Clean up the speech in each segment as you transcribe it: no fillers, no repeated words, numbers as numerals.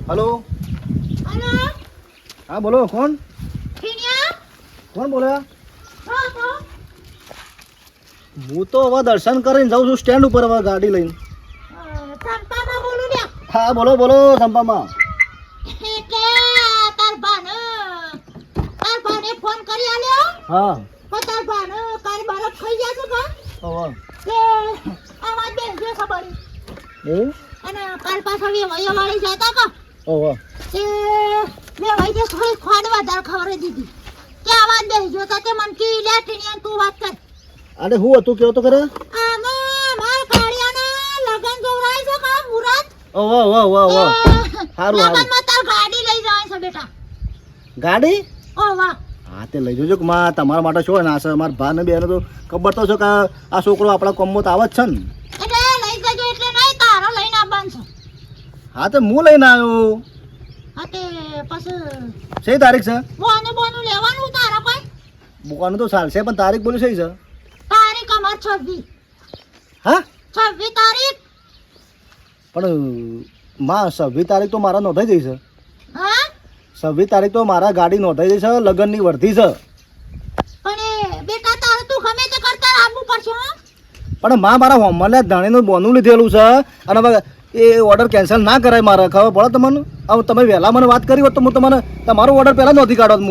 Hello hello हाँ बोलो कौन ઠીનિયા कौन बोले હા તો હું તો હવે દર્શન કરીને જાઉં છું સ્ટેન્ડ ઉપર હવે ગાડી લઈને સંપામાં બોલું લ્યા હા બોલો બોલો સંપામાં એટલે તાર ભાને ફોન કરી આલ્યો હા પણ તાર ભાને કાલ બરફ ખાઈ ગયા છે કા હવે તે આવાજ બેસજો ખબર એવું અને કાલ પાછા વેવાઈ વાળી જતા કા હવે તે વેવાઈ જે થોડી ખોડ વધારે ખવરે દીધી કે આવાજ બેસજો તો તે મન કી લે ઠીનિયા તું વાત કર અરે હું હતું કેવો તો કરે આમાં માર કાળિયાના લગન જોવરાય છે કા મુરત ઓહો વાહ વાહ વાહ સારું સારું લગનમાં તાર ગાડી લઈ જવાય છે બેટા ગાડી ઓ વાહ હા તે લઈ જજો કે માં તમારા માટે શું ના છે મારા ભાને બેને તો ખબર તો છે કે આ છોકરો આપણા કોમમાં તો આવે જ છે ને એટલે લઈ જજો એટલે નહીં તારો લઈને આવવાનું છે હા તો હું લઈને આવ્યો હા તે પછી સહી તારીખ છે બોનું લેવાનું તારા કોઈ બુકાનું તો ચાલશે પણ તારીખ બોલી સહી છે તારીખ અમાર 26 હા 26 તારીખ પણ માં 26 તારીખ તો મારા નોંધાઈ જઈ છે હા 26 તારીખ તો મારા ગાડી નોંધાઈ જઈ છે લગ્નની વર્ધી છે પણ એ બેટા તારે તું ગમે તે કરતા આવવું પડશે હો પણ માં મારા હોમલે ધાણીનું બોનું લીધેલું છે અને હવે એ ઓર્ડર કેન્સલ ના કરાય મારે ખબર પડે તમને હવે તમે વહેલા મને વાત કરી હોત તો હું તમને તમારો ઓર્ડર પહેલાં નહોતી કાઢો હું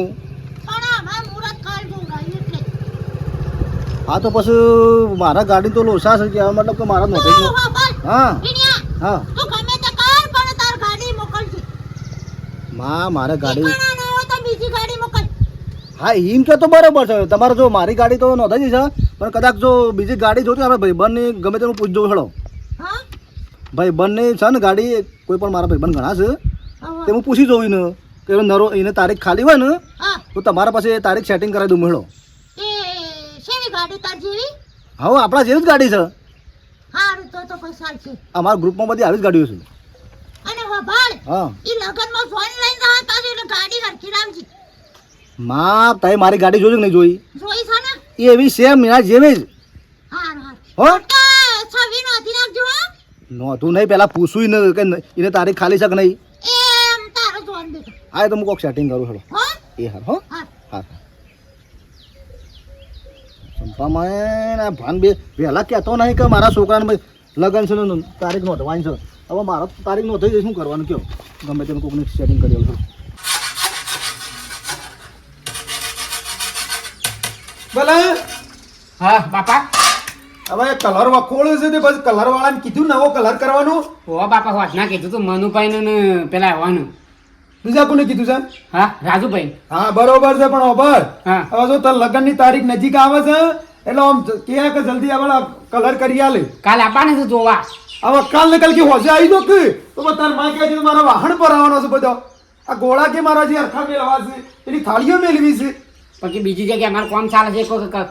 પણ આમાં મુરત કાલ જોવરાયું એટલે હા તો પછી મારા ગાડી તો લોસા છે કહેવા મતલબ કે મારા નોંધાઈ ગયું. હા હા તું ગમે તે કર પણ તાર ગાડી મોકલજે માં મારે ગાડી ઠીકાણા ના હોય તો બીજી ગાડી મોકલ હા એમ કે તો બરાબર છે તમારે જો મારી ગાડી તો નોંધાઈ છે પણ કદાચ જો બીજી ગાડી જોતી આપણે ભાઈબંધની ગમે તેનું પૂછજો હેડો હા ભાઈબંધની છે ને ગાડી કોઈ પણ મારા ભાઈબંધ ઘણા છે તે હું પૂછી જોઉં ને કે નરો એને તારીખ ખાલી હોય ને હા તો તમારા પાસે તારીખ સેટિંગ કરાવી દઉં હેડો એ શેની ગાડી તાર જેવી હવે આપણા જેવી જ ગાડી છે હારું તો કોઈ સાલ છે અમારા ગ્રુપમાં બધી આવી જ ગાડીઓ છે અને વભાળ હા ઈ લગનમાં ફોન લઈને જવા તારી એટલે ગાડી હરખી લાવજી માં તમે મારી ગાડી જોઈ કે નહીં જોઈ જોઈ છે ને એ એવી સેમ એના જેવી જ હાર હો છવી નોંધી નાખજો હો નહોતું નહીં પહેલાં પૂછું ને કે એને તારીખ ખાલી છે કે નહીં એમ તારો જોન બેટા હા તો હું કોક સેટિંગ કરું હેડો હો એ હાર હો હા હા સંપામાં આ ભાન બે વહેલા કહેતો નહીં કે મારા છોકરાને ભાઈ લગ્ન છે ને તારીખ નોંધવાની છે હવે મારો તારીખ નોંધાઈ જાય શું કરવાનું કયો ગમે તેનું કોકને સેટિંગ કરી આવું ભલે હા બાપા હવે કલર વખોળ્યો છે તે બસ કલર વાળાને કીધું નવો કલર કરવાનો હો બાપા હોત ના કીધું તું મનુભાઈ ને પેલા આવવાનું બીજા કોને કીધું છે હા રાજુભાઈ હા બરોબર છે પણ ઓબર હા હવે જો તાર લગ્નની તારીખ નજીક આવે છે એટલે આમ કે જલ્દી આપણે કલર કરી આલે કાલ આપવાને છે જોવા હવે કાલ ને કાલ કે હોજે આવી દો કે તો બસ તાર માં કહે છે કે મારા વાહન પર આવવાનો છે બધો આ ગોળા કે મારા જે અરખા મેળવા છે એની થાળીઓ મેળવી છે પછી બીજી જગ્યાએ અમારે કોમ ચાલે છે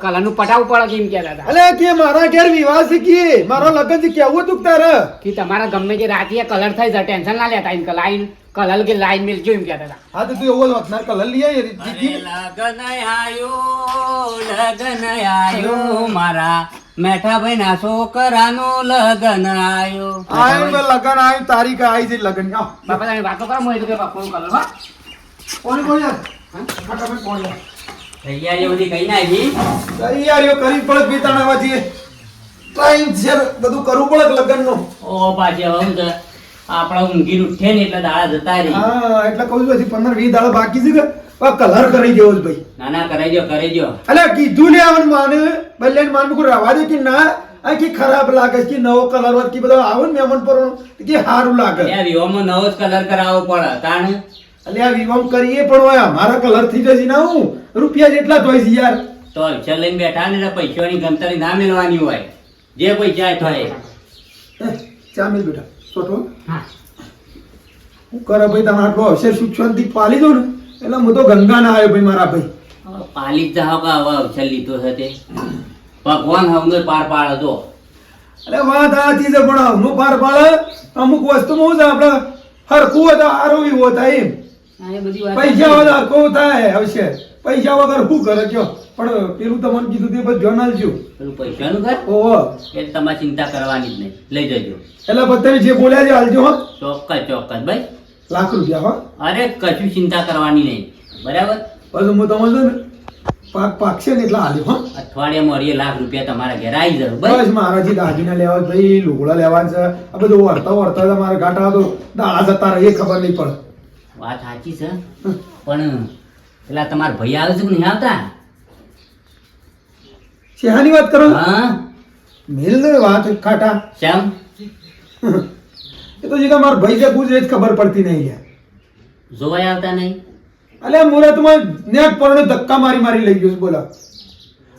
કલરનું પટાવવું પડે કે એમ કહેતા હતા અલે કે મારા ઘેર વિવાહ છે કે મારા લગ્ન છે કેવું હતું કે તારે કે તમારા ગમે તે રાતે કલર થઈ જાય ટેન્શન ના લેતા એમ કે લાઈન કલર કે લાઈન મેલજો એમ કહેતા હતા હા તો તું એવો જ વાત કલર લઈ આવી જીતી લગન આયો મારા મેઠા ભાઈ ના છોકરાનું લગન આયો આયો મેં લગન આયું તારીખ આવી છે લગન આવ બાપા તમે વાતો કરો હું કે બાપા કલર હા કોણ કોણ યાર ફટાફટ કોણ યાર તૈયારીઓ બધી કઈ ના આવી તૈયારીઓ કરી પડે બીતાણા વાજી ટાઈમ છે બધું કરવું પડે લગન નું ઓ પાછી હવે હું તો આપણા ઊંઘી ઉઠે ને એટલે દાડા જતા રહી હા એટલે કહું છું હજી 15-20 દાડા બાકી છે કે કલર કરી દેવો છે ભાઈ ના ના કરાઈ દો અલે કીધું ને આવન માને બલ્લેન માન કો રવા દે કે ના આ કે ખરાબ લાગે કે નવો કલર વાત કે બધો આવો ને મહેમાન પર કે સારું લાગે આ વિવાહમાં નવો જ કલર કરાવવો પડે તાણ અલે આ વિવાહ કરીએ પણ ઓય મારા કલર થી જજી ના હું રૂપિયા જેટલા જ હોય છે યાર તો અક્ષર લઈને બેઠા ને એટલે પૈસાની ગમતરી ના મેળવાની હોય જે પૈસા થાય ચા મિલ બેટા છોટો હા હું કરે ભાઈ તમે આટલો અવસર સુખશાંતિ પાલી દો ને એટલે હું તો ગંગા ના આવ્યો ભાઈ મારા ભાઈ પાલી જ જાવ કે હવે અક્ષર લીધો છે તે ભગવાન હમને પાર પાડે તો અરે વાત આથી છે પણ હમનું પાર પાડે અમુક વસ્તુમાં હું છે આપણે હરખું હોય તો સારું એવો થાય એમ આ એ બધી વાત પૈસા હોય તો હરખું થાય અવશ્ય પૈસા વગર શું કરે કયો પણ પેલું તમને કીધું તે બધું જણાવજો પેલું પૈસાનું ઘર ઓહો એ તમારે ચિંતા કરવાની જ નહીં લઈ જજો એટલે બધા જે બોલ્યા છે હાલજો હો ચોક્કસ ભાઈ લાખ રૂપિયા હો. અરે કશું ચિંતા કરવાની નહીં બરાબર. પછી હું તમને છે ને પાકશે ને એટલા હાલ્યો હો. અઠવાડિયામાં મળીએ લાખ રૂપિયા તમારા ઘરે આવી જાવ બસ. બસ મારાથી દાગીના લેવા છે ભાઈ, લુગડા લેવા છે, આ બધું વર્તા મારા ઘાટા તો દાડા જતા રહે એ ખબર નહીં પડે. વાત સાચી છે પણ પેલા તમારા ભાઈ આવે છે કે નહીં આવતા? શેહાની વાત કરો છો? હા મેલ ને વાત ખાટા. શ્યામ એ તો જીગા મારા ભાઈ છે ગુજરે જ ખબર પડતી નહીં યાર. જોવાય આવતા નહીં. અલે મુહૂર્તમાં નેટ પરણે ધક્કા મારી લઈ ગયો છે બોલા.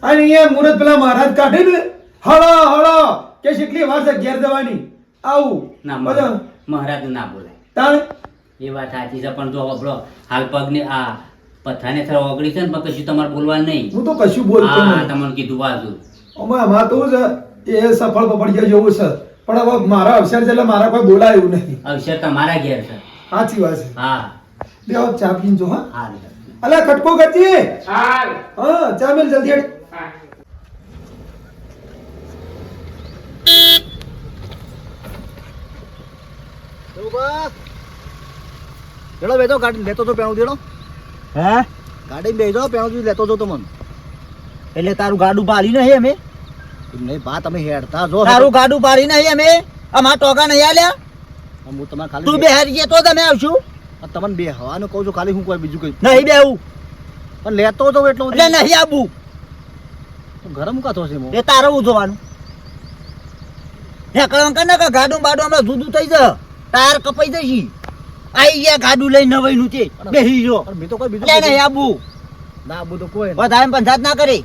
અને અહીંયા મુહૂર્ત પેલા મહારાજ કાઢે ને હળો હળો કે કેટલી વાર છે ઘેર જવાની આવું ના બધા મહારાજ ના બોલાય. તાણે એ વાત સાચી છે પણ જો આપણો હાલ પગને આ પથ્થાને થોડા ઓગળી છે ને પણ કશું તમારે બોલવાનું નહીં. હું તો કશું બોલતો હા નહીં. તમને કીધું વાજુ. આમાં તો છે એ સફળ પપડિયા જેવું છે પણ હવે મારા અવસર છે એટલે મારા કોઈ બોલાય એવું નહીં. અવસર તમારા ઘેર છે. સાચી વાત છે. હા બે ચા પીજો હા. હા અલા ખટકો કરજે. હાલ હા ચા મેલ જલ્દી હેડ. ચલો બેસો ગાડી લેતો તો પેણું દેડો. હે ગાડી બેસો પેણું લેતો તો મને. એટલે તારું ગાડું પાડી નહીં અમે નહીં બા તમે હેડતા જો. તારું ગાડું પાડી નહીં અમે અમાર ટોકા નહીં આલ્યા. હું તમારે તું ખાલી બેહારી જઈએ તો તમે આવશું. તમને બે હવાનું કહું છું ખાલી હું કોઈ બીજું કઈ નહીં બેવું પણ લેતો તો એટલો એટલે નહીં આવું. ગરમ કાતો છે એ તારે ઉધવાનું હેકળવા કર ને કે ગાડું બાડું હમણાં જુદું થઈ જશે. ટાયર કપાઈ જશે. આઈ ગયા ગાડું લઈ નવાઈનું તે બેહી જો. પણ મેં તો કોઈ બીજું એટલે નહીં આવું. ના આબુ તો કોઈ વધારે પંચાયત ના કરે.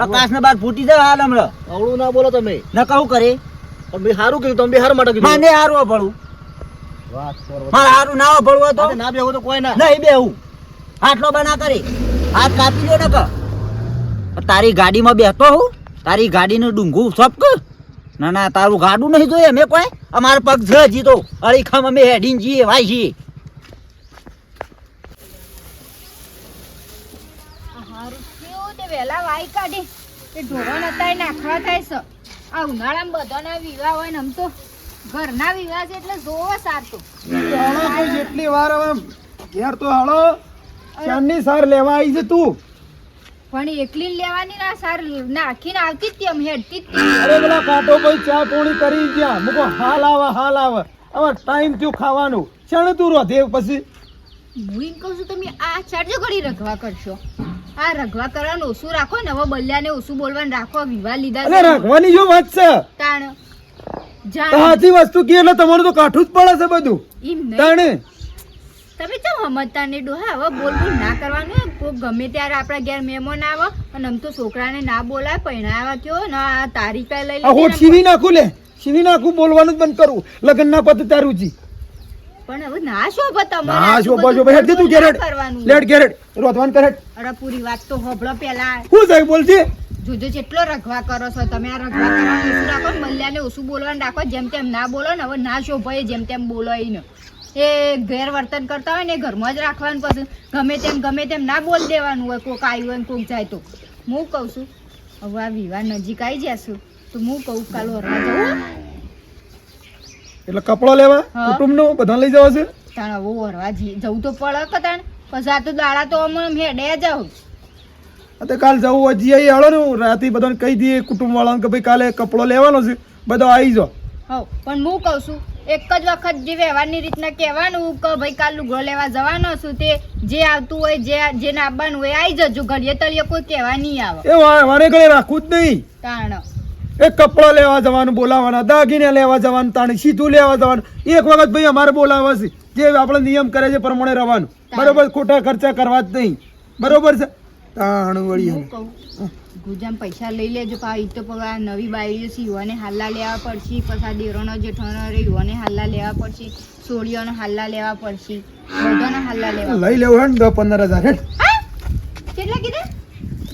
આકાશ ને બાર ફૂટી જાય હાલ હમણાં. અવળું ના બોલો તમે. ન કહું કરે પણ મેં સારું કીધું તમે બે હાર માટે કીધું. મને હારું ભળું વાત કરો. મારે હારું ના ભળવું તો ના બેહો તો કોઈ ના. નહીં બેવું. આટલો બના કરે હાથ કાપી લો ને કે તારી ગાડીમાં બેઠો હું તારી ગાડીનું ડુંગું સપક. ના ના તારું ગાડું નહીં જોઈએ અમે કોઈ. અમારા પગ છે હજી તો અડીખમ અમે હેડીને જઈએ ભાઈ છીએ. હારું થયું તે વહેલા વાઈ કાઢી તે ઢોરણ અત્યારે નાખવા થાય છે. આ ઉનાળામાં બધાના વિવાહ હોય ને આમ તો ઘરના વિવાહ છે એટલે જોવો સારતો. હાલો કોઈ જેટલી વાર હવે ઘેર તો હાલો ચાંદની સાર લેવા આવી છે તું. પણ એકલી લેવાની ના સાર નાખીને આવતી જ તી આમ હેડતી જ તી. અરે પેલા કાંટો ભાઈ ચા પોણી કરી ગયા મૂકો હાલ આવે હવે ટાઈમ થયું ખાવાનું ચણ તું રોધે પછી. હું એમ કહું છું તમે આ ચારજો ઘડી રઘવા કરશો. આ રઘવા કરવાનું ઓછું રાખો ને હવે બલ્યાને ઓછું બોલવાનું રાખો. વિવાહ લીધા એટલે રાખવાની જો વાત છે તાણ જાણ સાચી વસ્તુ કે એટલે તમારું તો કાઠું જ પડે છે બધું એમ નહીં તાણે. તમે ચમ સમજતા ને ડોહા હવે બોલ ના કરવાનું. કોક ગમે ત્યારે આપણા ઘેર મહેમાન આવે અને આમ તો છોકરાને ના બોલાય પૈણાવા કયો ને આ તારીખ લઈ આ હોઠ સીવી નાખું લે સીવી નાખું બોલવાનું જ બંધ કરું લગ્ન ના પત તારું જી. પણ હવે ના શોભો તમારે ના આટલું શોભો બધું શોભો હેડ તું ઘેર હેડ. કરવાનું. લેટ ઘેર હેડ રોધવાન કર હેડ. અરે પૂરી વાત તો હોભળો પેલા. હું સાહેબ બોલજે. જોજો જેટલો રઘવા કરો છો તમે. આ રઘવા કરવાનું ઓછું રાખો ને બલ્યાને ઓછું બોલવાનું રાખો. જેમ તેમ ના બોલો ને હવે ના શોભાય જેમ તેમ બોલો એને. એ ગેર વર્તન કરતા હોય ને એ ઘરમાં જ રાખવાનું. પછી ગમે તેમ ના બોલ દેવાનું હોય. કોક આવ્યું હોય ને કોક જાય તો. હું કહું છું હવે આ વિવાહ નજીક આવી જશું તો હું કહું કાલ વરવા જવું. એટલે કપડો લેવા હા. કુટુંબનો બધા લઈ જવા છે. તાણ હવે વરવા જવું તો પડે કે તાણ. પછી આ તો દાડા તો અમે હેડે જાઉં. તો કાલ જવું હોય જી આવી હાલો ને રાતે બધાને કહી દઈએ કુટુંબ વાળાને કે ભાઈ કાલે કપડો લેવાનો છે બધો આવી જાઓ. હવ પણ હું કહું છું એક જ વખત જે વ્યવહારની રીતના કહેવાનું કે ભાઈ કાલ લુગડો લેવા જવાનો છું તે જે આવતું હોય જેને આવવાનું હોય આવી જજો. ઘડીએ તળીએ કોઈ કહેવા નહીં આવે. એ વારે ઘડે રાખવું જ નહીં. તાણ એક કપડા લેવા જવાનું બોલાવાના, દાગીને લેવા જવાનું, તાણી સીધું લેવા જવાનું. એક વખત ભાઈ અમારે બોલાવે છે જે આપણે નિયમ કરે છે પ્રમાણે રહેવાનું. બરોબર, ખોટા ખર્ચા કરવા જ નહીં. બરોબર છે. તાણ વળી હું કહું ગુજામ પૈસા લઈ લેજો. પા તો પગા નવી બાયડીઓ છે યુવાને હાલ્લા લેવા પડશે. પછી દેરોનો જેઠાનો રે યુવાને હાલ્લા લેવા પડશે. સોળીઓનો હાલ્લા લેવા પડશે. બધાના હાલ્લા લેવા લઈ લેવું હે ને 10-15 હજાર. હા? કેટલા કીધા?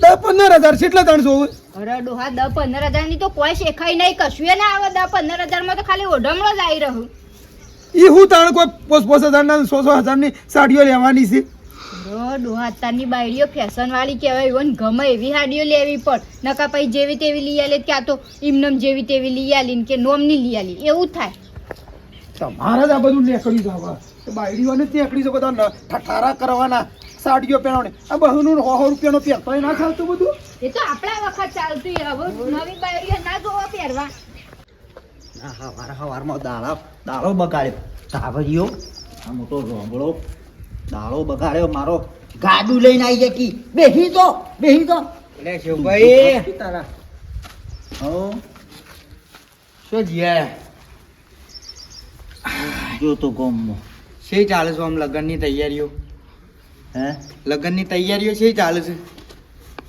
10-15 કેટલા ત્રણસો હોય? અરે ડોહા 10-15 ની તો કોઈ શેખાઈ નહીં. કશું ના આવે. 10-15 માં તો ખાલી ઓઢમણો જ આવી રહ્યું. એ હું તાણ કોઈ 5-5 હજાર 100 હજારની સાડીઓ લેવાની છે. ડોહા અત્યારની બાયડીઓ ફેશન વાળી કહેવાય. ઇવન ગમે એવી હાડીઓ લેવી પડ નકા પછી જેવી તેવી લઈ આલે ક્યાં તો ઇમનમ જેવી તેવી લઈ આલી કે નોમની લઈ આલી એવું થાય. તમારા જ આ બધું નીકળી જવા બાયડીઓને ત્યાં એકડી શકો તો ઠઠારા કરવાના સાડીઓ પહેરવાની આ બહુનું 100 રૂપિયાનો પહેરતો ના ચાલતું બધું. એ તો આપણા વખત ચાલતું હવે નવી બાયરીઓ ના જોવા પહેરવા. હવારમાં દાળો બગાડ્યો તાવરીઓ આ મોટો રોબડો દાળો બગાડ્યો મારો ગાડું લઈને આવી જાય કી બેહી તો એટલે શિવભાઈ તારા હો શું જીયા જો તો ગોમમાં શી ચાલે છે આમ લગ્નની તૈયારીઓ? હે લગ્નની તૈયારીઓ શી ચાલે છે?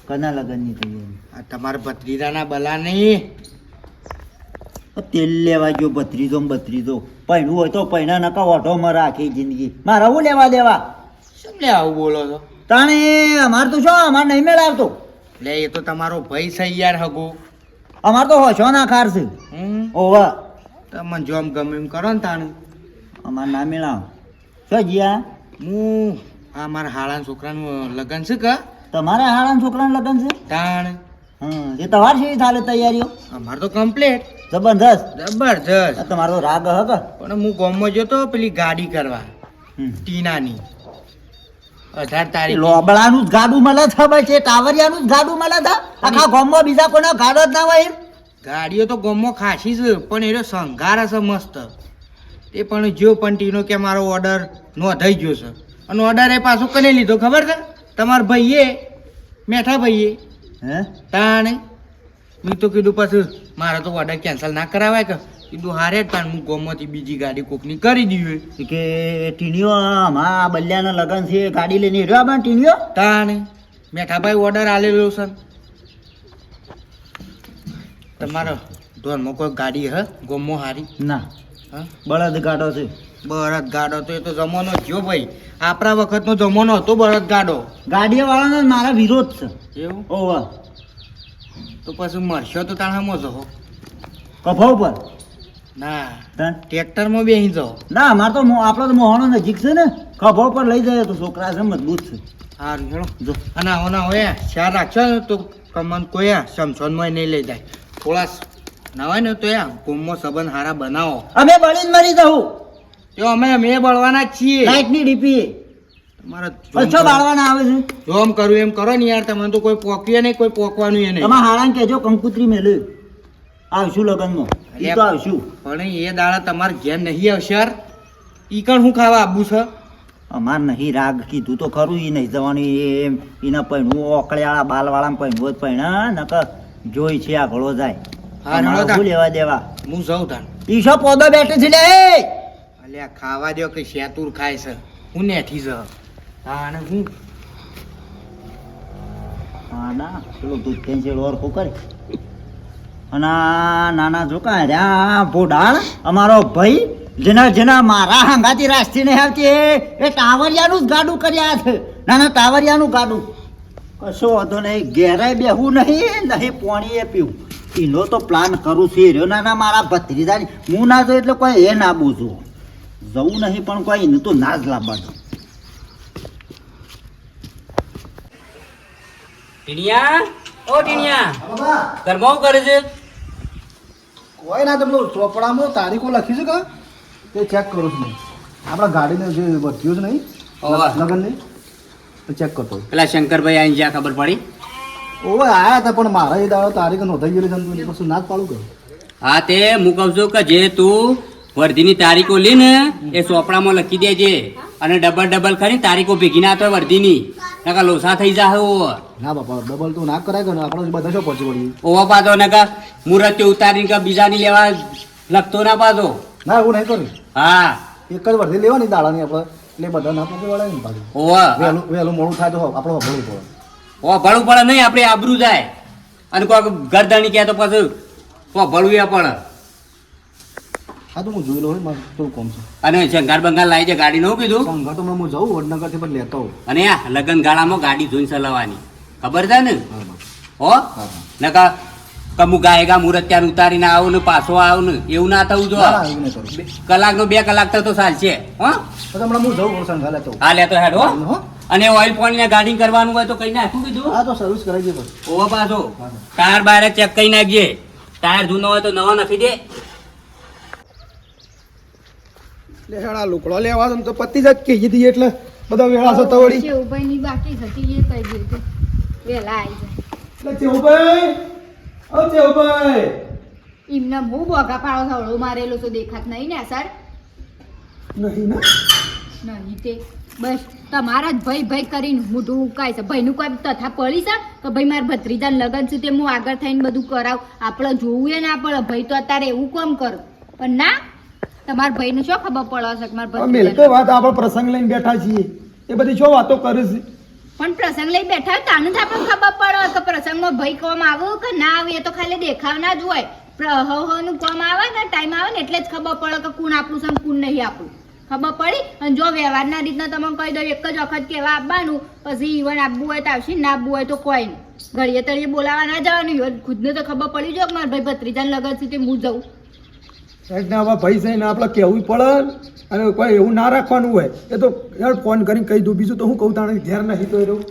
કના લગનની તૈયારી આ તમારા ભત્રીજાના બલાની તેલ લેવા જો બત્રીજો પૈણું હોય તો પૈણા નકા ઓઢોમાં રાખી જિંદગી મારા હું લેવા દેવા શું લે આવું બોલો છો? તાણે અમાર તો શું અમાર નહીં મેળ આવતો લે એ તો તમારો ભાઈ છે યાર હગો. અમાર તો હોશો ના ખાર છે ઓવા તમને જો આમ ગમે એમ કરો ને તાણું. અમાર ના મેળ આવ શું જીયા હું આ મારા હાળાના છોકરાનું લગ્ન છે કે તમારા હાળાના છોકરાનું લગ્ન છે તાણ હા એ તમારે શી ચાલે તૈયારીઓ અમારે તો કમ્પ્લીટ જબરદસ્ત જબરજસ્ત. આ તમારો તો રાગ હક પણ હું ગામમાં જતો પેલી ગાડી કરવા ટીનાની 18 તારીખ લોબડાનું જ ગાડું મળે છે ભાઈ છે ટાવરિયાનું જ ગાડું મળે છે આખા ગામમાં બીજા કોઈનો ગાડો જ ના હોય એમ ગાડીઓ તો ગામમાં ખાસી છે પણ એનો શણગાર હશે મસ્ત. એ પણ જો પણ ટીનો કે મારો ઓર્ડર નોંધાઈ ગયો છે અને ઓર્ડર એ પાછો કને લીધો ખબર છે? તમારા ભાઈએ મેઠા ભાઈએ હે તાણે મેં તો કીધું પાછું મારે તો ઓર્ડર કેન્સલ ના કરાવાય કે કીધું હારે જ તાણ હું ગામમાંથી બીજી ગાડી કોકની કરી દીધી કે ટીણીઓ આમાં બલ્યાના લગન છે ગાડી લઈને રહ્યો આપણે ટીણીઓ તાણે મેઠાભાઈ ઓર્ડર આલેલો છે. તમારો ધોરમાં કોઈ ગાડી હે ગામમાં હારી? ના હા બળદ ગાડો છે બળદ ગાડો તો એ તો જમાનો થયો ભાઈ. આપણા વખતનો જમાનો હતો બળદ ગાડો. ગાડીઓ વાળાનો મારા વિરોધ છે એવું? ઓવા તો પછી મળશો તો તાણ હમો જહો. કફા ઉપર ના તાણ? ટ્રેક્ટરમાં બેસી જાઓ. ના અમારે તો આપણો તો મોહણો નજીક છે ને કફા ઉપર લઈ જાય તો છોકરા છે મજબૂત છે સારું હેડો. જો અને આવો ના હોય ચાર રાખશો ને તો કમન કોઈ સમસોનમાં નહીં લઈ જાય. થોડા ના હોય ને તો કુંભમાં સંબંધ હારા બનાવો. અમે બળીને મરી જવું તો અમે બળવાના જ છીએ. લાઈટની ડીપી તમારા અચ્છો બાળવાના આવે છે જોમ કરું એમ કરો ને યાર. તમને તો કોઈ પોકીએ નહીં કોઈ પોકવાનું એ નહીં. તમારા હારાને કહેજો કંકુત્રી મેલે આવશું લગનમાં ઈ તો આવશું પણ એ દાડા તમારે ઘેર નહીં આવશે યાર. ઈ કણ હું ખાવા આવું છે? અમાર નહીં રાગ કીધું તો ખરું ઈ નહીં જવાનું એના પૈણું ઓકળિયાળા બાલવાળા પૈણું જ પૈણા નકર જોઈ છે આ ઘોડો જાય હા, અમારે નડો શું લેવા દેવા હું જઉં તાણ. ઈ શું પોદો બેઠે છે લે અલ્યા ખાવા દો કે શેતુર ખાય છે. હું નેઠી જ હા અને હું હા ના પેલો દૂધ કેન્સલ ઓરખો કરે અને આ નાના જોકા રહ્યા ભોડાળ અમારો ભાઈ જેના મારા હાંગાથી રાસ્તી નહીં આવતી એ ટાવરિયાનું જ ગાડું કર્યા છે નાના ટાવરિયાનું ગાડું કશો વાંધો નહીં ઘેરાય બેહવું નહીં પોણીએ પીવું એનો તો પ્લાન કરું છું રહ્યો નાના મારા ભત્રીજાની હું ના જો એટલે કોઈ એ ના બૂઝું જવું નહીં પણ કોઈ એને તો ના જ લાવવા દઉં ટીણિયા ઓ ટીણિયા ઘરમાં કરે છે? કોઈ ના તમે ચોપડામાં તારીખો લખી છે કે તે ચેક કરું છું આપણા ગાડીને જે વધ્યું છે નહીં ઓવા. લગનની તો ચેક કરતો પેલા શંકરભાઈ આઈને જ્યાં ખબર પડી? ઓવે આયા હતા પણ મારા એ દાડો તારીખ નોંધાઈ ગયેલી છે પછી ના જ પાડું કે હા તે હું કહું છું કે જે તું વર્ધીની તારીખો લે ને એ ચોપડામાં લખી દેજે અને ડબલ ખરી તારીખો ભેગી ના થાય વર્ધીની નકા લોસા થઈ જાય ના બાપા ડબલ તો ના કરાય કે આપણે બધા શું પહોંચી વળીએ ઓવા પાછો નકા મુહૂર્ત ઉતારીને કે બીજાની લેવા લખતો ના પાછો. ના એવું નહીં કર્યું હા એક જ વર્ધી લેવાની દાડાની આપણે એટલે બધા ના પહોંચી વળાય ને પાછું ઓવા વહેલું વહેલું મોડું થાય તો આપણે ભરવું પડે ઓ ભળવું પડે નહીં આપણે આબરૂ જાય અને કોઈ ગરદણી કહે તો પછી ભળવું પડે. હા તો હું જોઈ લઉં મારે થોડું કોમ છે અને શંકાર બંગાળ લાવી છે ગાડી નું કીધું સંઘા તો હમણાં હું જાઉં વડનગરથી પણ લેતો હોઉં અને આ લગન ગાળામાં ગાડી જોઈને ચલાવવાની ખબર છે ને હા હો નકા કમુ ગાયગા મુહૂર્ત ત્યાં ઉતારીને આવું ને પાછો આવું ને એવું ના થવું જો ના એવું નહીં કરું કલાકનો 2 કલાક તો ચાલશે હો. પછી હમણાં હું જાઉં સંઘા લેતો હોઉં હા લેતો હેડ હો. હો અને ઓઇલ પોઈન્ટ ગાડી કરવાનું હોય તો કઈ નાખું કીધું હા તો સર્વિસ કરાવી દે બસ ઓવા પાછો ટાયર બાયર ચેક કરી નાખજે. ટાયર જૂનો હોય તો નવા નાખી દે. લે હેડા લોકડો લેવા તો પતિ જ કહીએ હતી એટલે બધા વેળા સતા વળી શેવભાઈની બાકી હતી એ કહી દીધું વહેલા આવી જાય એટલે ચેવભાઈ ઓ ચેવભાઈ એમને બહુ બોગા પાડો થવડો મારેલો તો દેખાત નહીં ને સર નહીં ના નહીં તે બસ તમારા જ ભાઈ કરીને મોઢું ઉકાય છે ભાઈનું કોઈ તથા પડી છે કે ભાઈ મારા ભત્રીજાને લગન છે તે હું આગળ થઈને બધું કરાવ આપણે જોવું એ ના પડે ભાઈ તો અત્યારે એવું કામ કરો પણ ના તમારા ભાઈને શું ખબર પડે છે કે મારા મેલ તો ભત્રીજાને વાત આપણે પ્રસંગ લઈને બેઠા છીએ એ બધી શું વાતો કરે છે પણ પ્રસંગ લઈ બેઠા હોય તાનું જ આપણને ખબર પડે કે પ્રસંગમાં ભાઈ કોમ આવે કે ના આવે એ તો ખાલી દેખાવ ના જ હોય નું કોમ આવે ને ટાઈમ આવે ને એટલે જ ખબર પડે કે કોણ આપણું છે ને કોણ નહીં આપણું ખબર પડી અને જો વ્યવહારના રીતના તમે કહી દો એક જ વખત કહેવા આપવાનું પછી ઈવન આપવું હોય તો આવશે ના આપવું હોય તો કોઈ નહીં ઘડીએ તળીએ બોલાવા ના જવાનું ખુદને તો ખબર પડી જો કે મારા ભાઈ ભત્રીજાને લગન છે તે હું જઉં સાહેબ ને આવા ભાઈ છે ને આપણે કહેવું પડે અને કોઈ એવું ના રાખવાનું હોય એ તો યાર ફોન કરીને કહી દઉં બીજું તો હું કહું તાણે ધ્યાન નહીં તો એ રહું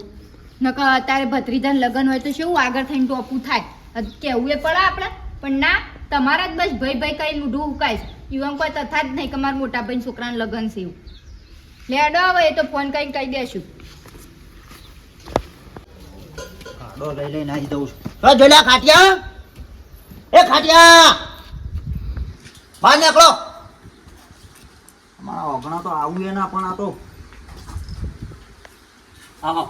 નકર અત્યારે ભત્રીજાને લગન હોય તો શું આગળ થઈને ટોપું થાય કહેવું એ પડે આપણે પણ ના તમારા જ બસ ભાઈ કઈ મૂઢું ઉકાય છે ઈવન કોઈ તથા જ નહીં કે મારા મોટા ભાઈ છોકરાને લગન છે એવું લેડો હવે એ તો ફોન કરીને કહી દેશું કાઢો લઈ લઈને આવી દઉં છું જોઈ લે ખાટિયા એ ખાટિયા બહાર નીકળો અમારા ઓગણા તો આવું એના પણ આ તો આવો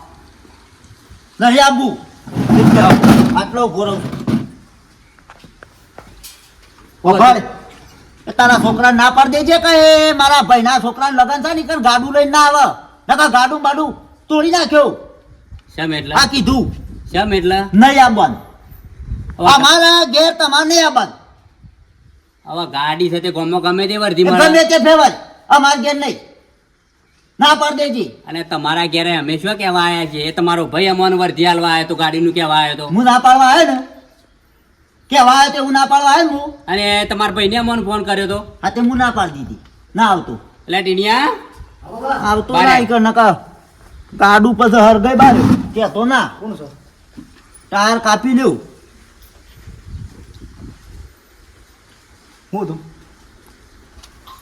નહીં આવવું આટલો ઉભો રહું છું તારા છોકરા ના પાડી દેજે કે મારા ભાઈના છોકરાને લગન થાય ને ગાડું લઈને ના આવે નકર ગાડું બાડું તોડી નાખ્યો શેમ એટલે આ કીધું શેમ એટલે નહીં આવવાનું અમારા ઘેર તમારે નહીં આવવાનું હવે ગાડી સાથે ગોમો ગમે તે વર્ધી ગમે તે ફેવર અમારા ઘેર નહીં ના પાડી દેજે અને તમારા ઘેરે અમે શું કહેવા આવ્યા છીએ એ તમારો ભાઈ અમોને વર્ધી હાલવા આવ્યો તો ગાડીનું કહેવા આવ્યો તો હું ના પાડવા આવ્યો ને કેવા આવ્યો તે હું ના પાડવા આવ્યો હું અને તમારા ભાઈને અમોને ફોન કર્યો તો હા તે હું ના પાડી દીધી ના આવતો એટલે ટીનિયા આવતો બારે. ના ઈ નકા ગાડું પછી હરગાઈ બાર કેતો ના કોણ છે ટાયર કાપી લેવું હું હતું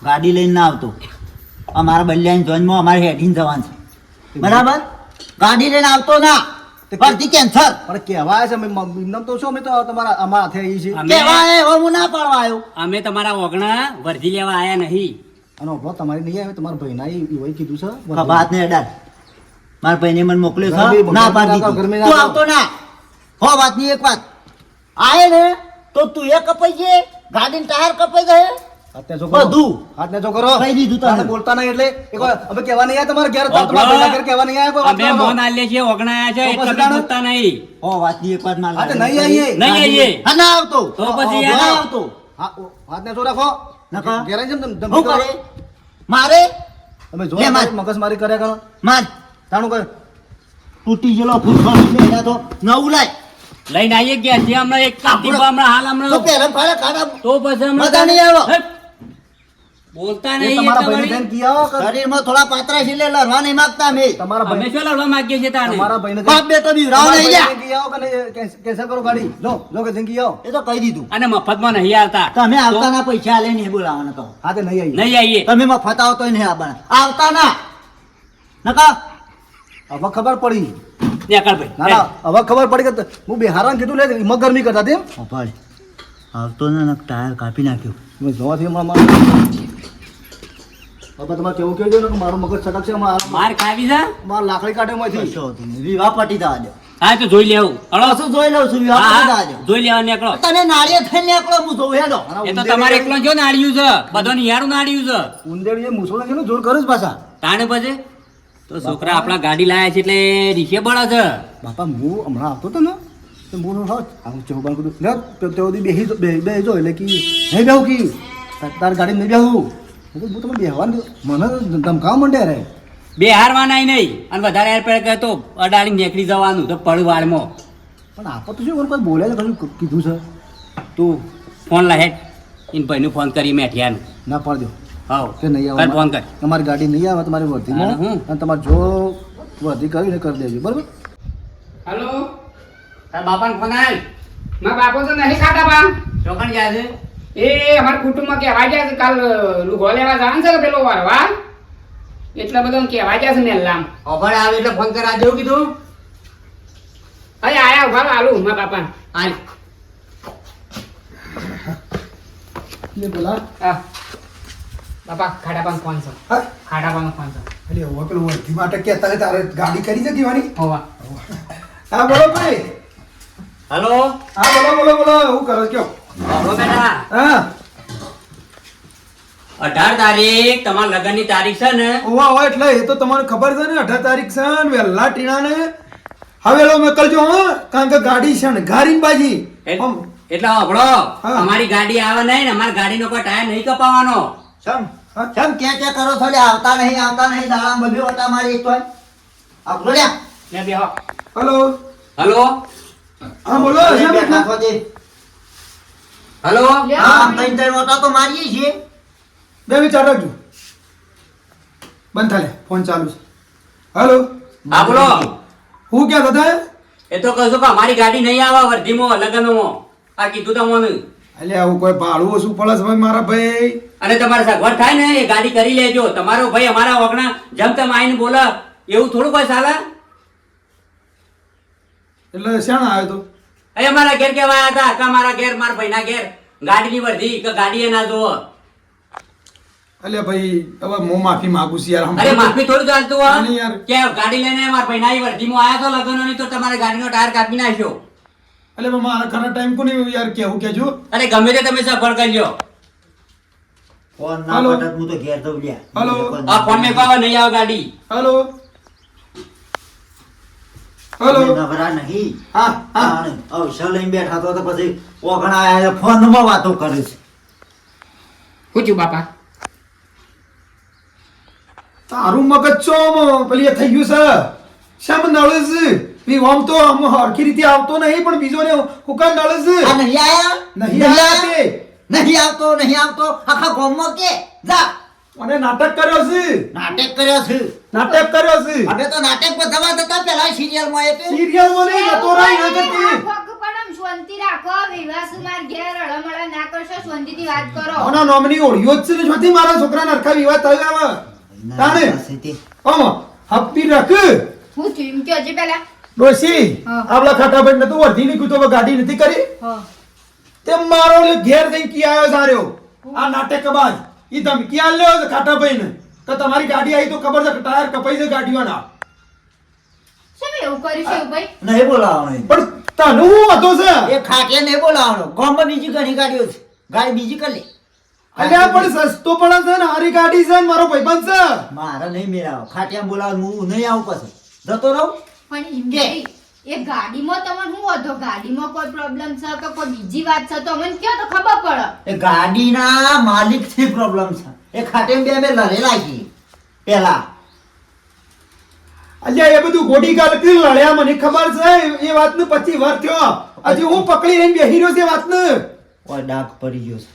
ગાડી લઈને ના આવતો અમારા બલ્યાની જોઈનમાં અમારે હેડીને જવાનું છે બરાબર ગાડી લઈને આવતો ના પરથી કેન્સર પણ કહેવાય છે એમને તો શું અમે તો તમારા અમારા હાથે આવી છીએ અમે- કેવાય હવે હું ના પાડવા આવ્યો અમે તમારા ઓગણા વર્ધી લેવા આવ્યા નહીં અને ઓભળો તમારી નહીં આવે તમારા ભાઈના એ કીધું છે ખભાત ને અડાર મારા ભાઈને મને મોકલ્યો ગરમી છે ના પાડી બગાડ દીધી. ગરમી તું ના આવતો ના હો વાતની એક વાત આયે ને તો તું એ કપાઈ છે ગાડીનું ટાયર કપાઈ જાય હાથને જો કરો બધું હાથને જો કરો કહી દીધું તને. તાને બોલતા નહીં એટલે એક વાર અમે કહેવા નહીં આવ્યા તમારા ઘેર ઓગણો. તમારા ભાઈના ઘેર કહેવા નહીં આવ્યા કોઈ વાત અમે કરો. મોન આલીએ છીએ ઓગણા આવ્યા છે તો એટલે પછી અમે પૂછતા નહીં હો વાતની એક વાત મારે હા, તો નહીં આવીએ. નહીં આવીએ. હા ના આવતો તો પછી ના યાર. આવતો હા, હાથને જો રાખો નકા. ઘેર આવીને જેમ ધમકી શું કરો. કરે મારે તમે જો લે માર. મગજમારી કર્યા કરો માર તાણું કર તૂટી ગયેલો ફૂટબોલ એના તો નવું લાય લઈને આવીએ ગયા છીએ હમણાં એક ટીપા હમણાં હાલ તો હમણાં પહેલા ફાળે કાઢા તો પછી હમણાં મજા નહીં આવે. હે? બોલતા એ નહીં તમારા એ ભાઈને તમારી- જઈને કી આવો કે શરીરમાં થોડા પાતરા છે એટલે લડવા નહીં માંગતા અમે તમારા અમે ભાઈ શું લડવા માંગીએ છીએ તાને તમારા ભાઈને બાપ બેટો બી રાવ તમારા નહીં ભાઈને જા કી આવો કે નહીં, કેન્સલ કરો ગાડી જો કે જિંદગી આવો એ તો કહી દીધું અને મફતમાં નહીં આવતા તમે આવતાના પૈસા લે નહીં બોલાવાના કહો હા તે નહીં આવી નહીં આવીએ તમે મફત આવતો નહીં આવવાના આવતા ના નકા હવે ખબર પડી નેકળ ભાઈ ના ના હવે ખબર પડી કે હું બિહારાને કીધું લે એમાં ગરમી કરતા તેમ ભાઈ આવતો ને ટાયર કાપી નાખ્યો તમે જોવાથી હમણાં હવે તમારે કેવું કહી દો ને કે મારું મગજ સટક છે માર ખાવી છે મારા લાકડી કાઢે એમાંથી કશો વાંધો નહીં. વિવાહ પટી જવા દો હા તો જોઈ લેવું હળો કશું જોઈ લઉં છું વિવાહ હા, પટી જવા હા, દો જોઈ લેવા નીકળો તને નાળિયેર થઈને નીકળો હું જોઉં હેડો એ તો તમારે એકલો જો નાળિયું છે બધો નિહારું નાળિયું છે ઉંદેડી એ મૂછોડા છે ને જોર કરે જ પાછા તાણે પછી તો છોકરા આપણા ગાડી લાયા છે એટલે રીસે બળે છે બાપા હું હમણાં આવતો હતો ને તો હું હોત આમ ચૌબાન કીધું લે તેઓ દી બેહી જો એટલે કે નહીં બેહું કી તાર ગાડી નહીં બેહું હું કીધું, હું તમે બેહવાનું મને તો ધમકાવા માંડ્યા રે બે હારવાના નહીં અને વધારે હાર પડે તો અડાડી નીકળી જવાનું તો પડવાળમાં પણ આપો તો શું કોઈ બોલે છે કશું કીધું છે તું ફોન લાહેટ ઇન ભાઈનું ફોન કરી મેઠિયાનું ના પાડજો હાવ કે નહીં કર ફોન કર તમારી ગાડી નહીં આવે તમારી વર્ધીમાં હા, હું. અને તમારે જો વર્ધી કરીને કરી દેજો બરાબર હેલો તારા બાપાને ફોન આલ મારા બાપો તો નહીં ખાતા બા ચોકણ જાય છે એ અમારા કુટુંબમાં કહેવા ગયા છે કાલ લુગો લેવા જવાનું છે કે પેલો વારવા એટલે બધું કહેવા ગયા છે મેલ્લામ અભણ આવે એટલે ફોન કરા જેવું કીધું અરે આયા ઉભા રહો, આલુ મારા બાપા હાલ લે બોલા હા બાપા ખાડાપાન ફોન છે હા ખાડાપાન ફોન છે અરે હવે પેલું વર્ધી માટે કહેતા હોય તારે ગાડી કરી છે કહેવાની હોવા હા બોલો ભાઈ હલો હા બોલો બોલો બોલો હું કરો કયો હલો બેટા હા 18 તારીખ તમારા લગ્નની તારીખ છે ને ઓવા હોય એટલે એ તો તમને ખબર છે ને 18 તારીખ છે ને વહેલા ટીણાને હવેલો મોકલજો હો કારણ કે ગાડી છે ને ગારી બાજી આમ, એટલે સાંભળો હા. અમારી ગાડી આવે નહીં ને અમારી ગાડીનો કોઈ ટાયર નહીં કપાવવાનો હા? કેમ ક્યાં કરો છો લે આવતા નહીં દાડા બધું હતા મારી તો આપલો લે લે બેહો હલો હલો હા બોલો શેમ એટલા? હલો લ્યો. હા ત્રણ હોતા તો મારીએ છીએ બે વિચાર રાખજો બંધ થાલે ફોન ચાલુ છે હલો હા બોલો હું ક્યાં હતા એ તો કહું છું કે અમારી ગાડી નહીં આવે વર્ધીમાં લગ્નમાં આ કીધું તમને એટલે આવું કોઈ ભાડું ઓછું પડે છે ભાઈ મારા ભાઈ અને તમારે સગવડ થાય ને એ ગાડી કરી લેજો તમારો ભાઈ અમારા વગણા જેમ તેમ આઈને બોલે એવું થોડું કોઈ ચાલે એટલે શાણ આવ્યો તો એ અમારા ઘેર કેવા આવ્યા હતા કે મારા ઘેર મારા ભાઈના ઘેર ગાડીની વર્ધી કે ગાડી એ ના જોવો એટલે ભાઈ હવે હું માફી માંગુ છું યાર અરે માફી થોડું ચાલતું આની હોય યાર. કે ગાડી લઈને મારા ભાઈના વર્ધીમાં આવ્યા છો લગ્નોની તો તમારે ગાડીનો ટાયર કાપી નાખ્યો એટલે મારા ખાના ટાઈમ કોને યાર કેવું કેજો અરે ગમે તે તમે સફળ કરજો ફોન ના હલો. પટત હું તો ઘેર દઉં હલો. આ ફોન મેં પાવા નહીં આવે ગાડી હલો હલો નવરા નહીં હા હા અવસર લઈને બેઠા તો પછી ઓગણા આયા ફોનમાં વાતો કરે છે શું થયું બાપા તારું મગજ છો પેલી એ થઈ ગયું છે શેમ નળે છે વી ઓમ તો આમ હરખી રીતે આવતો નહીં પણ બીજો ને હુકા નળે છે આ નહીં આયા નહીં આયા તે. નહીં આવતો આખા ગામમાં કે જા અને નાટક કર્યો છે નાટક કર્યો છે નાટક કર્યો છે હવે તો નાટક બતાવવા જતા પેલા સિરિયલ માં એક સિરિયલ માં નહીં જતો રહી ના કરતી ફોક પણ આમ શાંતિ રાખો વિવાસ માર ઘેર અળમળા ના કરશો શાંતિથી વાત કરો ઓના નોમની ઓળિયો જ છે ને જોતી મારા છોકરાને હરખા વિવાદ થયો આવે તાને આમ હપ્પી રાખ હું થયું એમ કે હજી પેલા ડોશી હા. આપલા ખાટા ભાઈ નતું વર્ધી ની કીધું ગાડી નથી કરી હા તે મારો લે ઘેર જઈ કી આવ્યો સાર્યો આ નાટક બાજ ઈ ધમકી આલ લ્યો છે ખાટા ભાઈ ને કે તમારી ગાડી આવી તો ખબર છે કે ટાયર કપાઈ છે ગાડીઓના શું એવું કર્યું છે એવું ભાઈ નહીં બોલાવવાનું પણ તને હું હતો છે એ ખાટે નહીં બોલાવવાનો ગામમાં બીજી ઘણી ગાડીઓ છે ગાડી બીજી કરી લે અલ્યા પણ સસ્તો પડે છે ને હારી ગાડી છે ને મારો ભાઈબંધ છે મારે નહીં મેળાવો ખાટિયા બોલાવ હું નહીં આવું પછી જતો રહું પણ એમ કે? નહીં. એ ગાડીમાં તમને શું હતો ગાડીમાં કોઈ પ્રોબ્લેમ છે કે કોઈ બીજી વાત છે તો અમને કયો તો ખબર પડે એ ગાડીના માલિક થી પ્રોબ્લેમ છે એ ખાટે બે અમે લડેલા છીએ પેલા અલ્યા એ બધું ગોડી ગાલ કરી લડ્યા મને ખબર છે એ વાતનું 25 વાર થયો હજી હું પકડી રહીને બેહી રહ્યો છે વાતને કોઈ ડાઘ પડી ગયો છે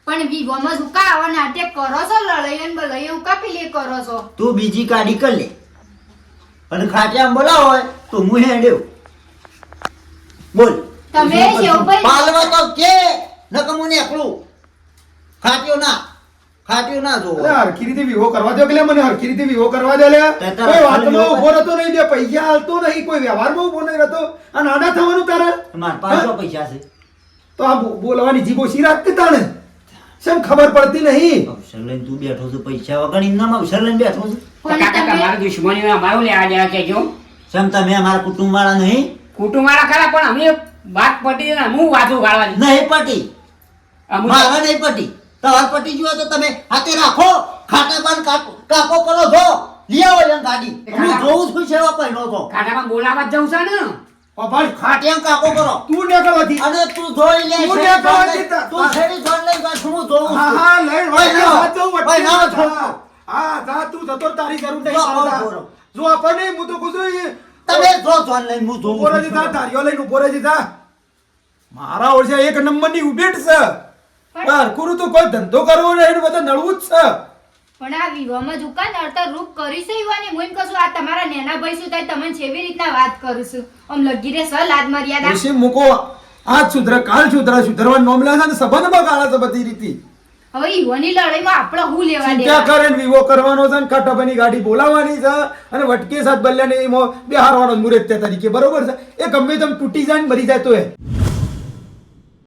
પણ વિવોમાં શું કા આવા નાટક કરો છો લડાઈ ને બલાઈ હું કા પેલી કરો છો તું બીજી ગાડી કરી લે અને ખાટિયા બોલાવો હોય તો હું હેડ્યો બોલ તમે શેવભાઈ પાલવા તો કે નકર હું એકલું ખાટ્યો ના જોવો અરે હરખી રીતે વિવો કરવા દો કે મને હરખી રીતે વિવો કરવા દે લે તે તારા કોઈ વાતમાં વિવો ઉભો રહેતો નહીં બે પૈસા હાલતો નહીં કોઈ વ્યવહારમાં ઉભો નહીં રહેતો આ નાના થવાનું તારે મારા પાસે પૈસા છે તો આ બોલવાની જીભ ઓછી રાખતી તાણે શેમ ખબર પડતી નહીં અવસર લઈને તું બેઠો છું પૈસા વગર ઇનામ અવસર લઈને બેઠો છું તો કાકા તમારા દુશ્મનીઓ અમારું લેવા દેવા કેજો જેમ તમે અમારા કુટુંબ વાળા નહીં કુટુંબ વાળા ખરા પણ અમે વાત પટી ને હું વાતું ગાળવાની નહીં પટી અમુક મારા નહીં પટી તમારે પટી ગયો તો તમે હાથે રાખો ખાટા બંધ કાપો કરો છો લઈ આવો એમ ગાડી હું જોઉં છું સેવા પહેલો તો ખાટામાં બોલાવા જ જવું છે ને ઓ ભાઈ ખાટે એમ કાપો કરો તું નીકળવાથી અને તું જોઈ લે તું છે, ને કરવા જોઈ લે. દીધા. તું છેડી જોઈ લે બસ હું જોઉં હા છું હા લઈ ભાઈ વળી ના. હાથ જવું વચ્ચે ભાઈ ના જા. છોડો. હા જા તું જતો તારી જરૂર નહીં જો, મારે બોલો. જા. જો આપણને હું તો કુછ તમે જો જોઈ લઈને હું જોઉં ઉભો રહેજે છું. જા ધારીઓ લઈને ઉભો રહેજે જા મારા ઓળશે એક નંબરની ઉભેટ છે બાર કુરું તો કોઈ ધંધો કરવો નહીં બધો નળવું જ છે પણ આ વિવાહમાં જુકા નડતર રૂપ કરી છે યુવાને હું એમ કહું છું આ તમારા નેના ભાઈ શું થાય તમને કેવી રીતના વાત કરું છું આમ લગી રે સર લાદ મર્યાદા ઋષિ મૂકો આજ સુધરે કાલ સુધરવાનું નામ લે છે ને સંબંધ બગાડે છે બધી રીતે. હવે ઈવોની લડાઈમાં આપણે હું લેવા ચિંતા દેવા કરે ને વિવો કરવાનો છે ને કાટાભાઈની ગાડી બોલાવવાની છે અને વટકે સાથ બલ્યાને એમાં બેહારવાનો મુહૂર્ત તરીકે બરોબર છે. એ ગમે તેમ તૂટી જાય ને મરી જાય તો એ